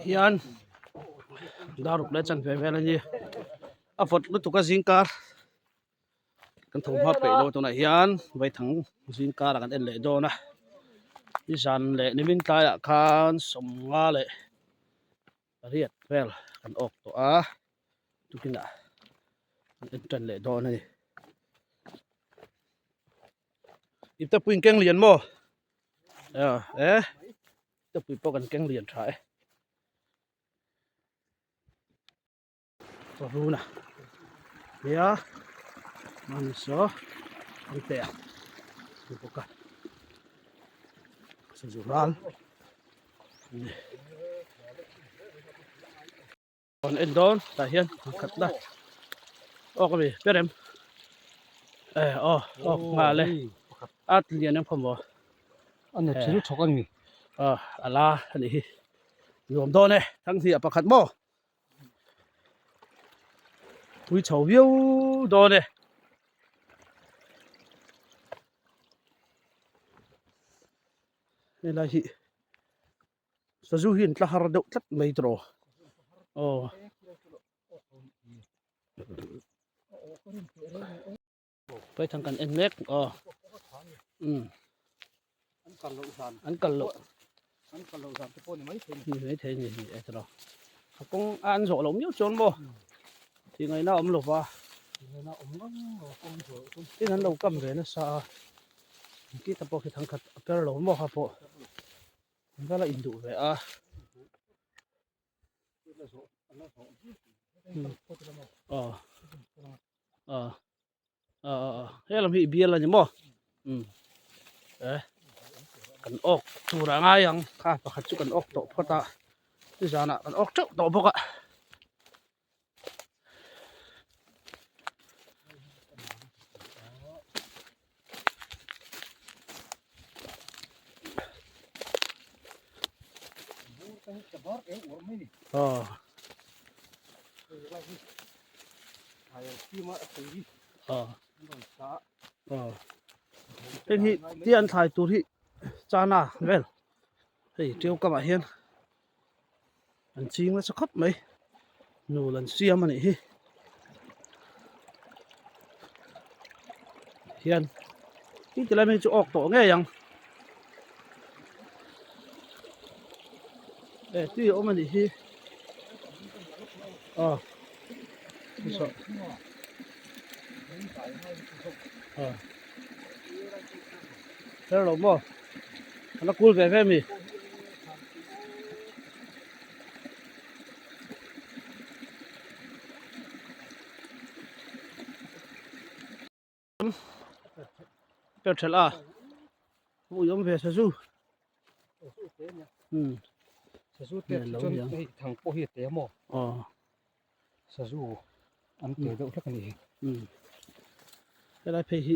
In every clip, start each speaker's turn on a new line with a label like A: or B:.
A: hian daruk le chan ve vel ani a fot lu tuka zingkar kan thum ha pe lo to na hian vai thang zingkar kan en le do na ni san le ni min ta ya khan somnga le riat vel kan ok to a tukina en tran le do na ni ipta puin keng lian mo ta pui po kan keng lian thai to runa ya man so ante ni poka sejural on endon ta hian khat da ok bi perem nga le at lian em khomo
B: an thiru thokan mi
A: ala ani yom do ne thang thi apakhat mo pui chau viu do ne ne la hi sazu hin tla har do tlat mai troไปทางกันเอ็นเล็กอันกันโลสานตะโพนี่ไม่เทนี่ไอ้ตระเขาคงอันโสลมอยู่จนบ่ที่ไงน่าอมหลบว่าที่นั้นเรากำเรนะซาที่ตะโพคือทางขัดเปรหลมบ่ครับพ่อมันก็ละอินดูไปเฮ้ยเรามีเบียร์อะไรมั้งกันออกสูระง่ายยังข้าประคัตจุกันออกโตพอตาที่จานะกันออกเจ้าโตพกะเป็นที่อันถ่ายตัวที่จานาเว้ยเฮ้ยเที่ยวกับมาเฮียนอันจริงแล้วสักครับไหมหนูลันเสียมันนี่เฮียนที่จะไล่ไม่จะออกต่อไงยังที่เอามันนี่ไม่ชอบแล้วเราบ่แล้วกูไปแฟมีเปิดเฉล่าผู้ยอมเวสซู
B: สะสู้เตะจนทางโปเฮเตะหมอสะสู้อันเตะดอกทักนี่
A: อะไรเพหิ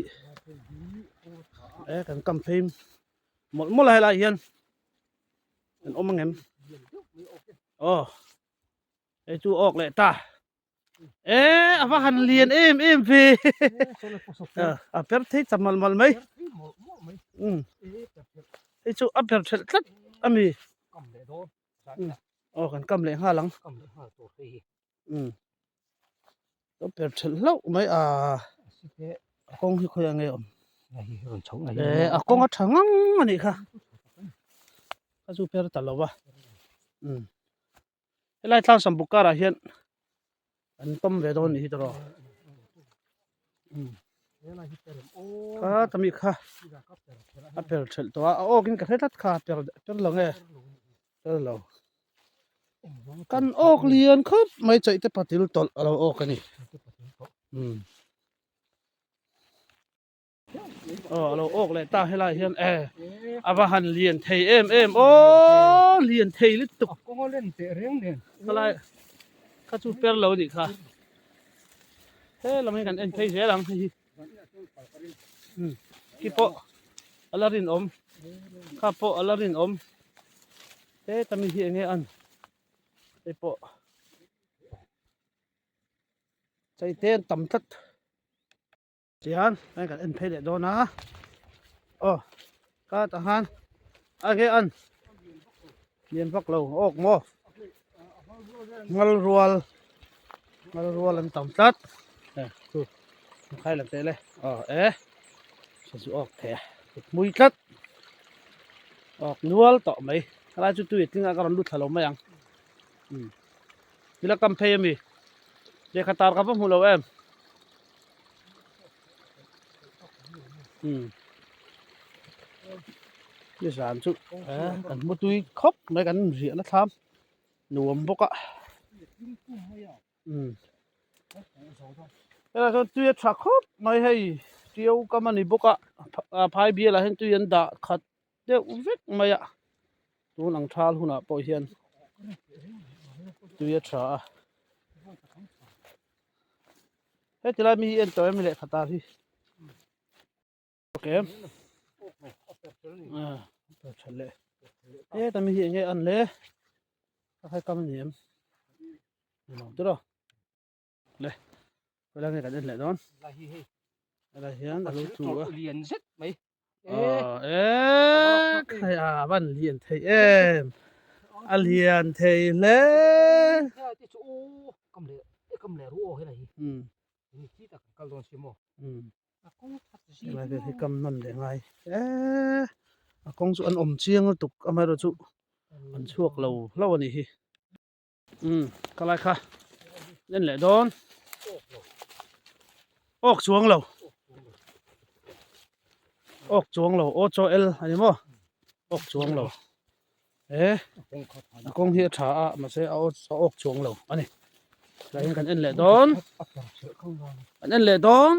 A: กันกำเพมหมดอะไรเฮียนมันอมมังเงิมไอ้จูออกเลยตาอาว่าหันเรียนเอ็มฟีเปิดที่จำมันไหมไอ้จูอัพเปิดเสร็จแล้วมีกันกำเลย5 หลังตัวเปิดเสร็จแล้วไหมกงที่เขายังไงกงถังอันนี้ค่ะก็จูเปิดตลอดวะไล่ทางสัมบุการะเฮียนอันต้มเวดอนนี่ตลอดทำอีกค่ะเปิดเสร็จตัวกินกาแฟทัดค่ะเปิดหลังเรากันออกเรียนครับไม่ใจแต่ปฏิรูปตลเราออกกันนี่เราออกเลยตาให้ไล่เฮียนอาว่าหันเรียนไทยเอ็มเรียนไทยลิตุก
B: ก็เล่นเตะเรียงเนี่ย
A: อะไรข้าจูเปิดเราดิค่ะเราไม่กันเอ็นไทยเสียหลังกี่โปอลารินข้าโปอลารินทำมีที่อย่างเงี้ยไอ้โปใจเต้นต่ำทัดเจียนไม่กันเอ็นเพลโดนะก็ทหารโอเคเรียนพักเราออกโม ngal rual an tam tat tu khai lam te le sa su ok the mui tat ok nual to mai kala chu tu tinga karon lu thalo mayang bila kam phe mi de khatar ka pa mulo emนี่สารชุกันมุตุยครบไม่กันเสียนะครับหนุ่มพวกแล้วก็ตุยทรักครบไม่ให้เที่ยวก็มันนี่พวกพายเบียร์ละเห็นตุยนด่าขัดเดี๋ยววิกไม่อะตัวหนังชาลหุ่นอ่ะปอยเฮียนตุยทรักเฮ้ยที่ไรมีเอ็นตัวไม่เละขัดตาที่โอเคฉันเลยแต่มีอย่างเงี้ยอันเลยถ้าใครกำเนียมน้องตัวเลยเวลาเงี้ยกันเล่นเลยนอนอะไรเฮียนแต่รู้ตัว
B: เรียนเสร็จไหม
A: ใครบ้านเรียนไทยเรียนไทยเลย
B: กำเลยรู้อะไรนี่ที่ตะกัลโดนชิโม
A: อะไรเป็นที่กำนั่นเลยไงกงสุอันอมเชียงตุกอเมริจุอันช่วงเราวันนี้ก็ไรค่ะเล่นแหละโดนออกช่วงเราออกช่วงเราโอโจเอลอันนี้มั้งออกช่วงเรากงเฮียช้ามาเสียเอาออกช่วงเราอันนี้อะไรกันเล่นแหละโดนเล่นแหละโดน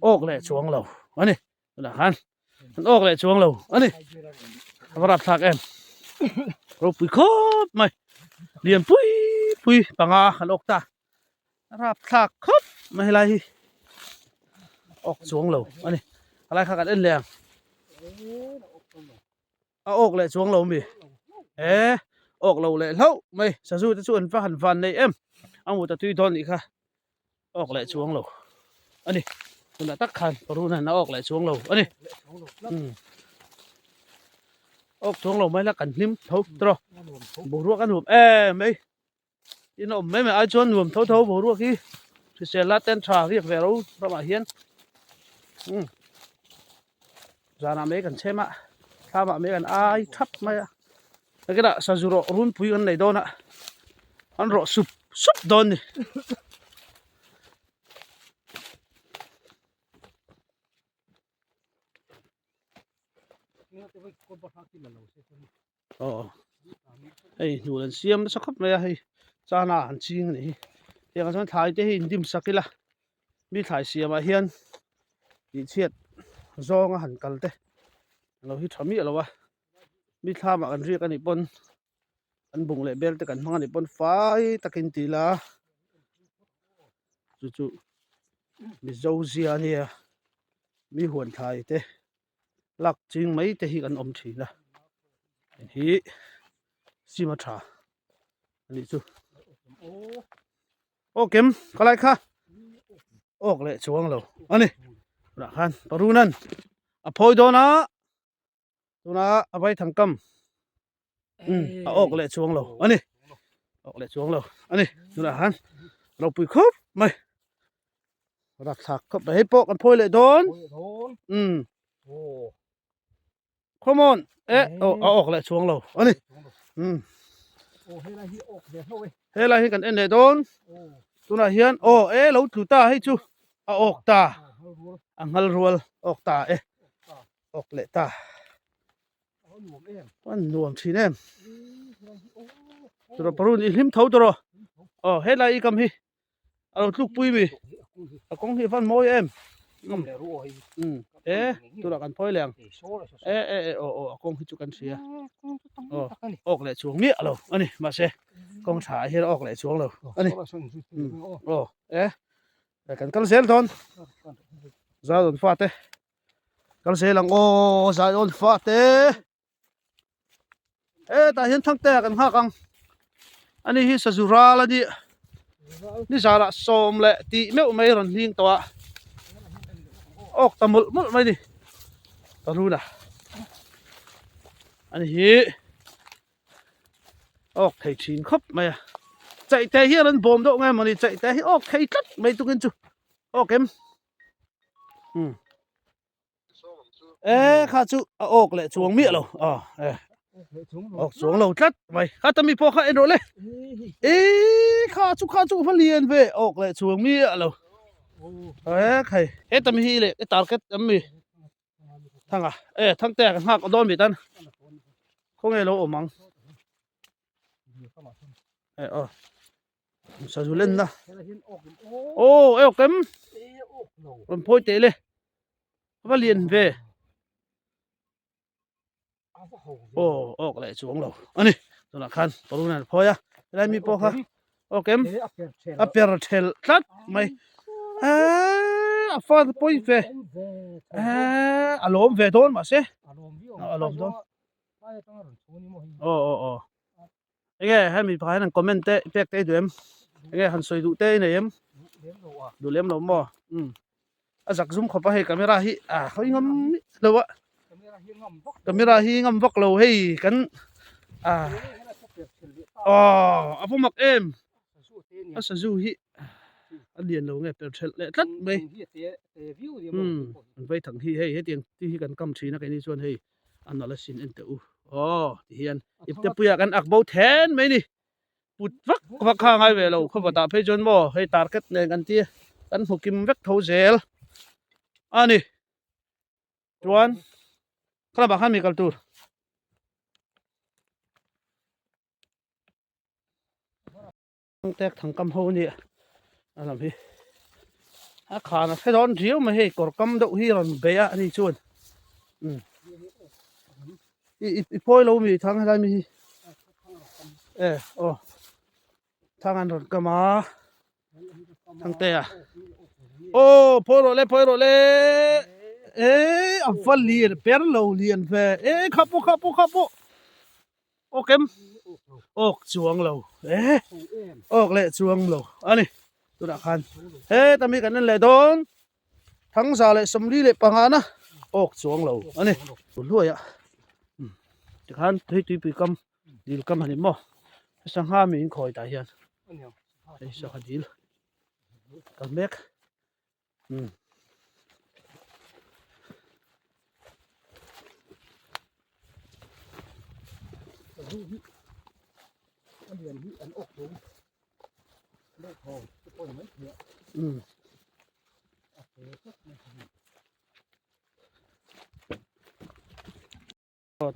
A: ออกเลยช่วงเราอันนี้นะฮันมันออกเลยช่วงเราอันนี้รับทักเราปุยครบไหมเรียนปุยปังอาขันออกตารับทักครบไม่ไรออกช่วงเราอันนี้อะไรข้ากันแรงเอาออกเลยช่วงเรามีออกเราเลยแล้วไม่จะสู้จะชวนฟันในเอาหมดจะตุยทอนอีกค่ะออกเลยช่วงเราอันนี้คุณตักขันรู้นั่นออกเลยช่วงเราอันนี้ออกช่วงเราไม่ละกันนิ่มเท่าตัวบุรุษกันหนุ่มไม่ยินอมไม่ไอชวนหนุ่มเท่าบุรุษที่เสียละเต้นชาเรียกเวรุประมาณเฮียนจานาไม่กันใช่ไหมถ้ามาไม่กันไอทับไม่อะแล้วก็สะจุรรุ่นปุยกันไหนโดนอะอันรอสุบโดนนี่เฮ้ยหนูเล่นเสียมสักครับไม่ให้จานาหันชิงนี่เดี๋ยวกันถ่ายที่ดิมสักกี่ละมีถ่ายเสียมาเฮียนดีเชียดซองหันกันเต้เราที่ทำมีอะไรวะมีท่ามากันเรียกกันอีปนอันบุงเละเบลแต่กันมังอันอีปนไฟตะกินตีละจู่มีเจ้าเสียเนี่ยมีหวนถ่ายเต้หลักจริงไหมแต่ฮีกันอมทีละฮีซีมาชาอันนี้จู่โอเคมก็ไรค่ะออกเลยช่วงเราอันนี้รักกันปรุนันอภัยโดนะตัวน่ะเอาไปทางกำออกเลยช่วงเราอันนี้ออกเลยช่วงเราอันนี้ตัวน่ะฮันเราปุยครบไหมรักษาครบไปให้โปกันพ่อยเลยโดนข้อมูลเอาออกเลยช่วงเราอันนี้เฮ้ยอะไรให้กันเลยโดนตัวน่ะเฮียนเราถือตาให้จูเอาออกตาอังฮัลรัวออกตาออกเลยตาวันรวมทีเนี่ยตัวปรุนหิมเท่าตัวเฮ็ดอะไรอีกคำฮีเอาลูกปุยมีกงฮีฟันมอยตัวละกันพ่อยแรงกงฮีจุกันเสียออกเลยช่วงนี้เราอันนี้มาเสกงถ่ายให้ออกเลยช่วงเราอันนี้แต่กันกันเสียทอนซาโดนฟาเต้กันเสียหลังซาโดนฟาเต้แต่เห็นทั้งแต่กันห้ากังอันนี้ฮิสจุราละนี่สาระสมเละตีไม่รันทิ้งตัวออกตะมุลมุดไม่ดิตะรู้นะ อันนี้ออกไทยชินครบมาใจแต่เฮียรันบอมดอกไงมันนี่ใจแต่ออกไทยตัดไม่ตุกันจูออกเอ็มข้าจูออกเลยจวงเมียเราออกจวงเราตัดไปข้าจะมีพอข้าเอ็นโดเลยข้าจูพเลียนเวออกเลยจวงเมียเราใครตะมีเลยตาร์เก็ตตะมีทั้งทั้งแต่กันหักโดนบีตันคงไงเราอมังสาจุเล่นนะโอ้ออกเอ็มมันพูดเตะเลยว่าเรียนเวโอ้ออกเลยจวงเราอันนี้ตัวละคันตัวนู้นพอยะได้มีพอค่ะออกเอ็มอัปเปอร์เทลตัดไม่ฟาดปุยเวอารมณ์เวโดนมาสิอารมณ์โดนโอ้ให้มีพายนั่งคอมเมนต์เตะเป๊กเตะดูเอ็มหันสวยดูเตะเนี่ยเอ็มดูเลี้ยมเราบ่จักซุ่มเข้าไปให้กล้องราฮีเขายิงงำเลยวะกล้องราฮีงำวักเราให้กันพวกมักเอ็มสะจูฮีอันเดียนเราไงเปิดเฉลยทัดไปมันไปถังที่ให้เตียงที่กันกำชีนักไอ้นี่ส่วนให้อันนั้นละสินเอ็นเตอที่เฮียนอิบจะเปียกันอักเบาแทนไหมนี่ปุดวักข้างให้เวลาเขาบอกตาเพจจนบ่ให้ตาร์เก็ตในกันที่กันหุกิมวักเท่าเซลอันนี้จวนคราบข้ามีกัลตูร์แตกถังกำหูนี่อันนั้นพี่ขานะให้โดนเดียวมาให้กอดกำดอกฮีรันเบียนี่ชวนอีพอยเรามีทางอะไรมีทางอันรถก็มาทางเตะพอยเราเลยอัฟฟัลเลียนเปร์เราเลียนเฟขับปุ๊โอเคออกจวงเราออกเลยจวงเราอันนี้ตัวนักขันแต่มีกันนั่นแหละโดนทั้งสาเลยสมรีเลยปังนะออกจวงเราอันนี้ตัวรวยจะขันที่ตีปีกำดีลกำหันมั้งสังหามีนคอยตายยันสังหาดีลกันแบก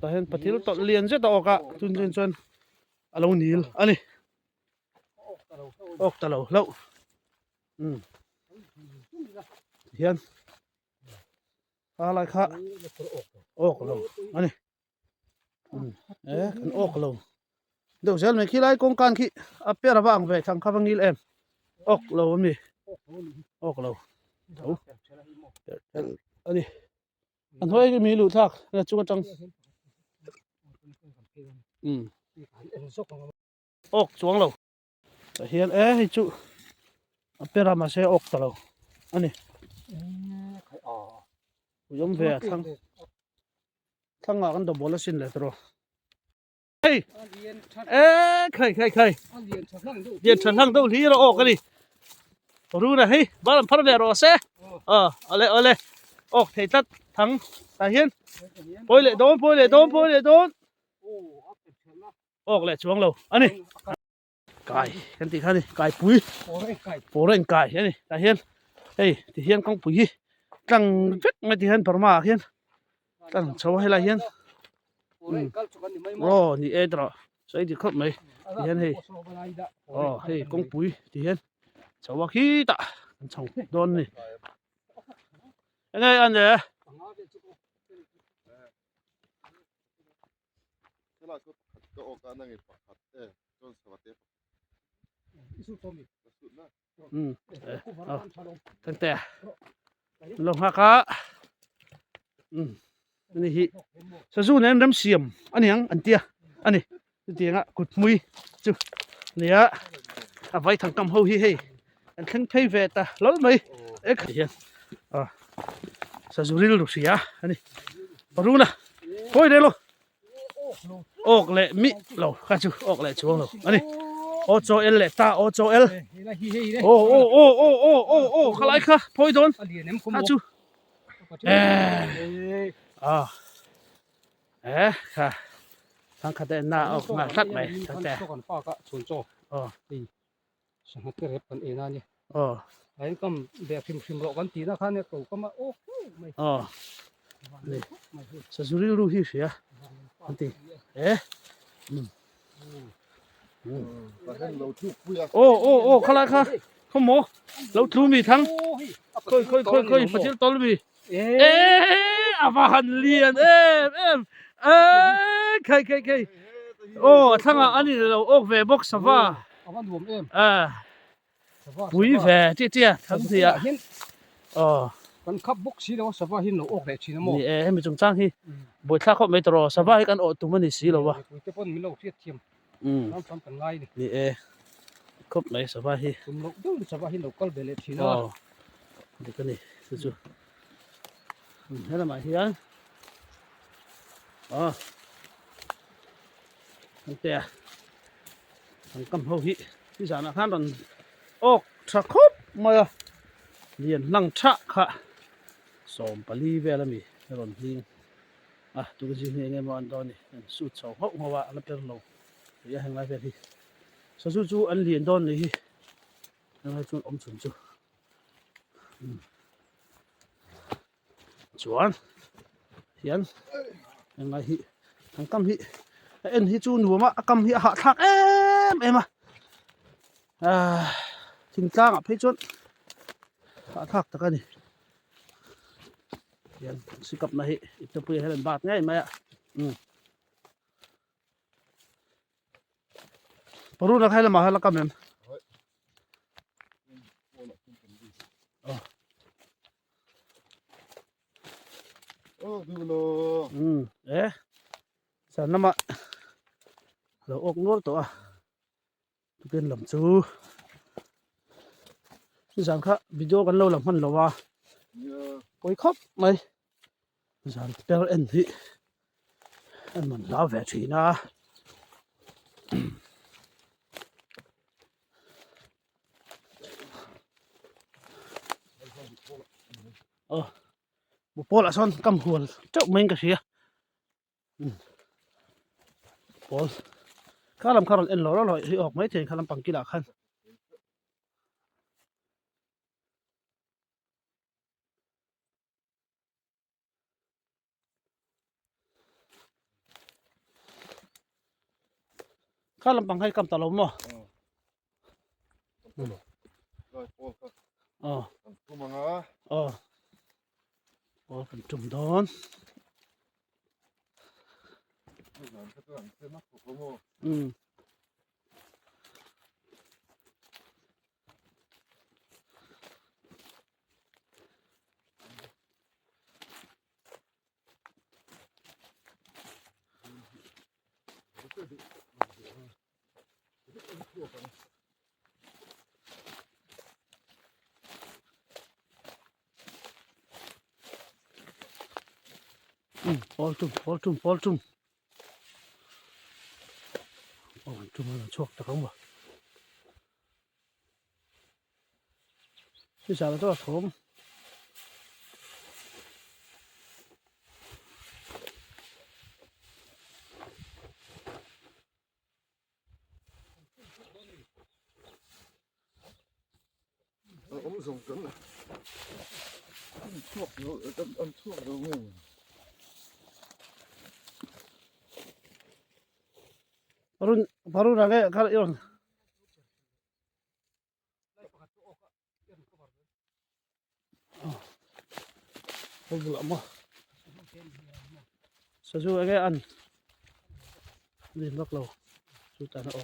A: แต่เห็นปฏิรูปเรียนจะต่อกันจนอารมณ์นีลอันนี้ออกตะเราแล้วเห็นอะไรคะออกเราอันนี้กันออกเราเดี๋ยวเช้าไม่ขี้ไรกงการขี้อัปเปอร์บ้างไปทางข้างนี้เอ็มออกเราอันนี้ออกเราอันนี้อันท้ายมีหลุดทักแล้วจุกจังออกจวงเราเฮียนให้จุอัปเปอร์มาเสียออกตะเราอันนี้ยมเวียทั้งกันตัวบอลสินเลยตัวใครเดียนฉันทั้งตัวที่เราออกกันดิรู้นะเฮ้ยบ้านพันเดียร์เซ่เอาเลยออกเทตัดทั้งตาเฮียนโอยเลยโดนออกเลยช่วงเราอันนี้ไก่กันตีข้านี่ไก่ปุ๋ยโปรเร่งไก่อันนี้ตาเฮียนเฮ้ยตีเฮียนกองปุ๋ยตั้งฟิตไม่ตีเฮียนประมาเฮียนตั้งโชว์ให้ละเฮียนนี่ตระใส่ดีครับไหมตีเฮียนเฮ้ยเฮ้ยกองปุ๋ยตีเฮียนโชว์ขี้ตาช่องโดนนี่ยังไงอันเดียตั้งแต่ลงหักนี่ฮิสะสู้เนี่ยน้ำเสียมอันนี้อันเตี้ยอันนี้เตี้ยกุดมุยจุเนี่ยเอาไว้ทางกำหูให้อันขึ้นเพย์เวตาล้อไหมเขียนสะสู้เรื่องลูกเสียอันนี้รู้นะโอ้ยเดี๋ยว ออกแหละมิเราข้าจูออกแหละชัวร์อันนี้โอโจเอลแหละตาโอโจเอลโอ้โอ้โอ้โอ้โอ้โอ้โอ้ขลายค่ะพอยโดนข้าจูค่ะทางคาเดน่าออกมาตัดไหมตั้งแต่
B: ก่อนป้าก็สวนโจดีสังหารเร็บกันเองนะเนี่ยไอ้ก็แบบพิมพ์รอกันตีนะครับเนี่ยกูก็มาโอ้ไม่
A: นี่สจุริรู้ที่เสียอันตีโอ้โอ้โอ้ขลายค่ะขโมเราทูมีทั้งค่อยประเทศตอลมีอาบานเลียนใครโอ้ทั้งอันนี้เราออกเวบ็อกสว่าปุ๋ยแฝเจี๊ยทั้งเสีย
B: กันขับบุกสีแล้วสว่าหินเราออกแบบสีน้ำมัน
A: นี่ไม่จงจ้างที่บทถ้าเขาไม่ตรอสว่าให้กันอดตัวมันนี่สีหรอวะ
B: จะพ้นมีเราเทียบเทียมน้ำซ้ำกันง่าย
A: นี่ครบไหนสว่าให้
B: คุณเราดูสว่าหินเราก็เบลล์สีน้
A: ำนี่ก็นี่สุดๆให้ละมาเฮียนตั้งแต่ทางกำเฮาฮิที่สารท่านตอนออกทะคบมาเรียนนั่งทะค่ะสอมปลีเวลามีตอนนี้ตุกจิเงี้ยมันตอนนี้สุดเสาเขาหัวอันเป็นลงอย่าให้มาเป็นที่สุดๆอันเรียนตอนนี้ยังไงจุนจุนจวนเฮียนยังไงฮิทางกำฮิฮิจูนหัวมากำฮิหาทักมาทิ้งกลางพี่จวนหาทักตะกันนี่เฮียนสิกับนาฮิอีกจะเปลี่ยนให้เป็นบาทง่ายไหมปรุนักให้ละมาให้ละกำเนินสันน้ำมันเราออกนวดตัวเป็นลำจูที่สันค่ะวิดีโอกันเราลำมันเราว่าไปครับไหมสันเป็นเอ็นที่อันมันลาเวทีนะบุปผาซ่อนกำหัวเจ้าเมงกระเสียปอลข้าลำคาร์ลเอ็นหล่อแล้วหล่อที่ออกไม่เทียนข้าลำปังกีฬาขันข้าลำปังให้กำตะลมมั้งปอลเป็นจุ่มดอนพอลจุ่มมันชกตะเขาบ่ที่สารตัวผม
C: ส่งกันชกเนาะอันชกเราเนี่ย
A: baru lagi kalau yon belum mah sesuai kan di blok lo sudah nak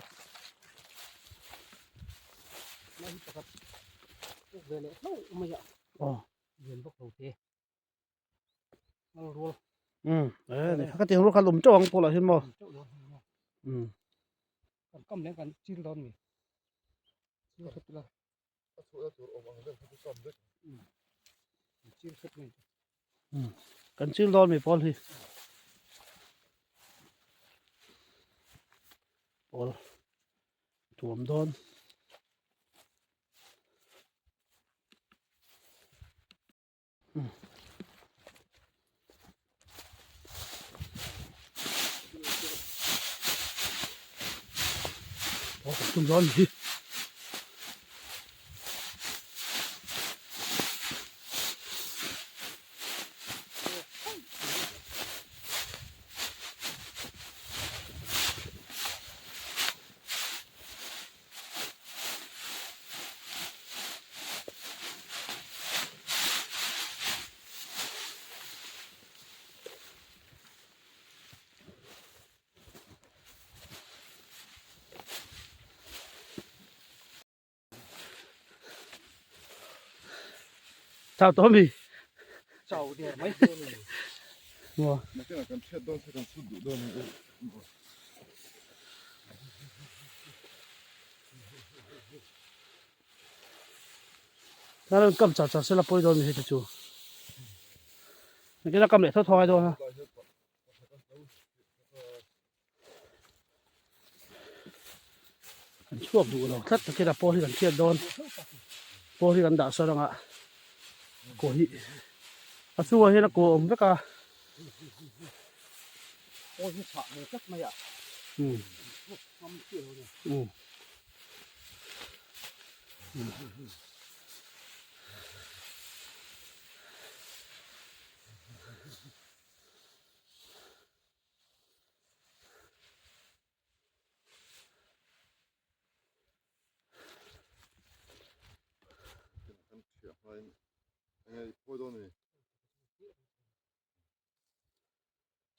B: เรียนพวกเราเตะเรารู้
A: นี่เขาก็เตรียมรถคันลมจ้องพวกเราเห็นบ่
B: กันกำเลี้ยงกันจิ้ลดอนมีจิ้ลสุดละจิ้ลสุดนี่
A: กันจิ้ลดอนมีพอลที่ ปอลถ่วมโดนโอ้จุ่มร้อนดิเจ้าตัวมี
B: เจ้าเนี่ยไหม
A: งัว
C: 那这样跟切断，这跟速度断那个。
A: ถ้าเรากำจัดเสร็จแล้วปล่อยโดนมีเหตุจูนี่ก็กำเนิดทอดๆโดนนะช่วงดูเราถ้าตะกี้เราปล่อยกันเทียดโดนปล่อยกันด่าสระงะโกหิอาสู้ให้นักโกมไปกะ
B: โอ้ยฉะเลยสักไม่อ่ะ
A: อืม
B: ทำเกี่ยวเนี่ย
A: อืม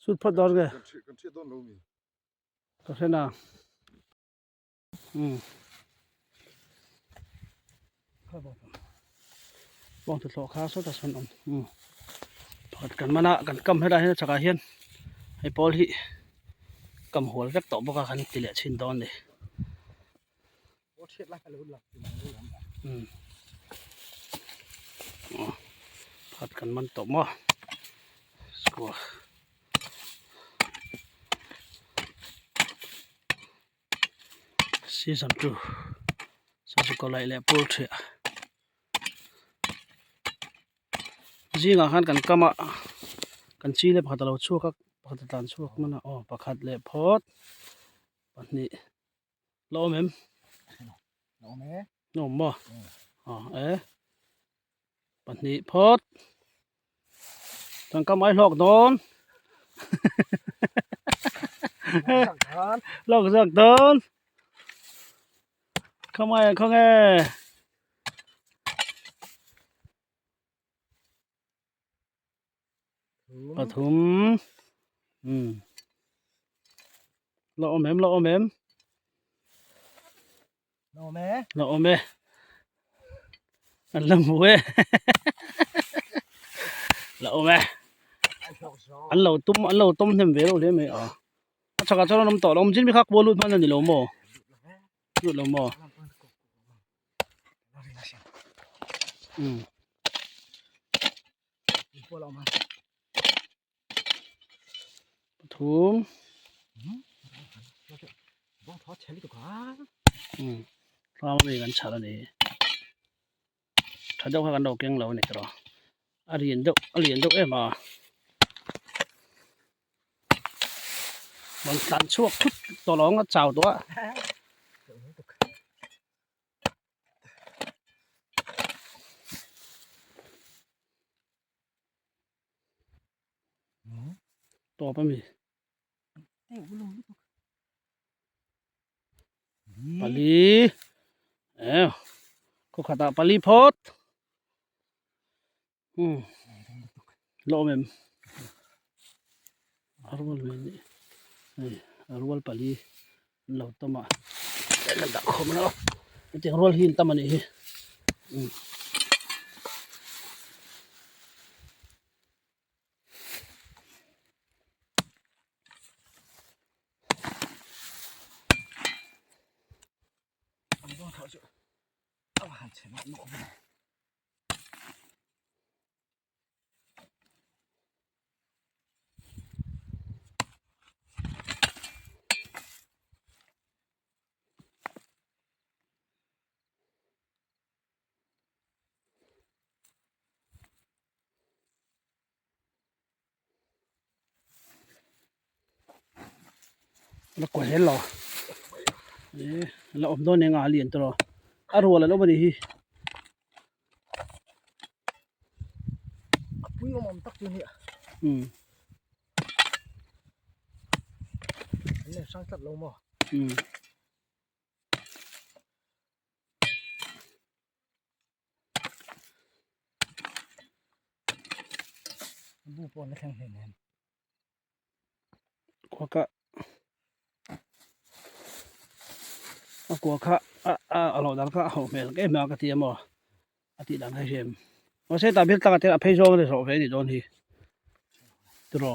A: สุดพอดอนไง
C: 跟切断农民。
A: ก็ใช่นะข้าบอกวางถุดหลอกข้าสุดแต่ส่วนอ่อนถอดกันมานะกันกำให้ได้ให้จักรเฮียนให้ปอลที่กำหัวเล็กต่อบอกกันติเหลือชิ้นตอนเลย
B: โอ้เช็ดละกันเลยหลับ
A: ถอดกันมันต่อมาสกัวซีซั่น2สักก็ไล่เล่ปูเถียจีงาขันกันกำมะกันจีเล่พัดเราชั่วครับพัดตานชั่วมันนะอ๋อประคัดเล่พอดวันนี้ล้อมเอ็ม
B: น้องแม่
A: นมบ่อ๋อวันนี้พอดตั้งกำไม้หลอกโดน
B: สั่งทาน
A: หลอกสักโดนเข้ามาเข้าไงปฐมเราเอาแม่ม
B: น้องแม่
A: เราเอาแม่อันละหมูเว้ เราเอาแม่อันเราต้มเต็มเวลเลยไหมอ๋อชักกระชอนน้ำต่อเราไม่ใช่มีข้าวบอลลูนพันนี่เราโม่ลูกเราโม่
B: พวกเรามา
A: ปฐม
B: บ้องทอดเชลิตัวขา
A: เราไม่กันชาลนี่ถ้าเจ้าข้ากันดอกเก่งเราเนี่ยก็อาเรียนเจ้ามาบางการช่วงทุกตัวร้องก็เจ้าตัวตัวไปมีปลีก็ขัดปลีพอดโลเมมอารวาลเมนี่อารวาลปลีเราต้องมาแต่ละดักคมนะแต่อารวาลหินตั้มมันนี่
B: บ้องทอดเชลิเอาหันเชลิหมด
A: แล้วกว่าเห็นหรอแล้วอมโดนงาเลียนตรออะรัวแล้วบ่ดี
B: ปุ้ยมันตักอยู่เนี่ย อันนี้สร้างตัดลงมาบูปอนแล้วแข็งเห็นแน่
A: กว่าก็กว่าค่ะเราดังก็เอาแม่ก็มากระเทียมบ่อติดังให้เชมว่าใช่ตาเบิลตากระเทียมเพโซเลยสอบเฟนี่โดนทีตรอ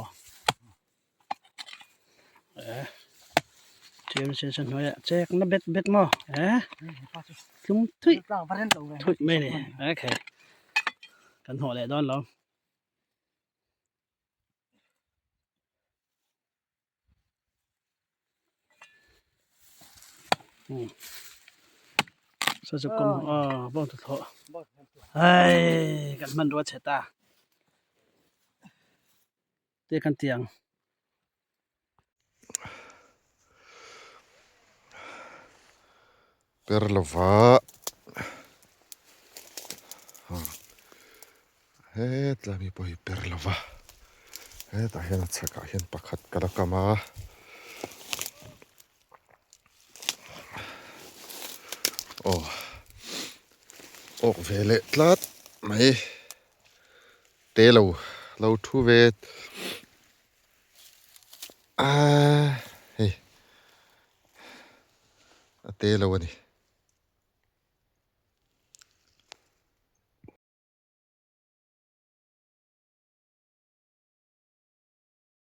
A: เชมเซนน้อยแจกนะเบ็ดมาลุมทุยทุยไม่นี่โอเคกันหัวเลยดอนเราสุดๆก็บ้องตัวเถอะเฮ้ยกันมันรัวเฉตาเตียกันเตียง
C: Per la va. Het la mi poi per la va. Het a hian chaka hian pakhat kalakama. Vele tlat mai telo lo thu vet hey a telo ni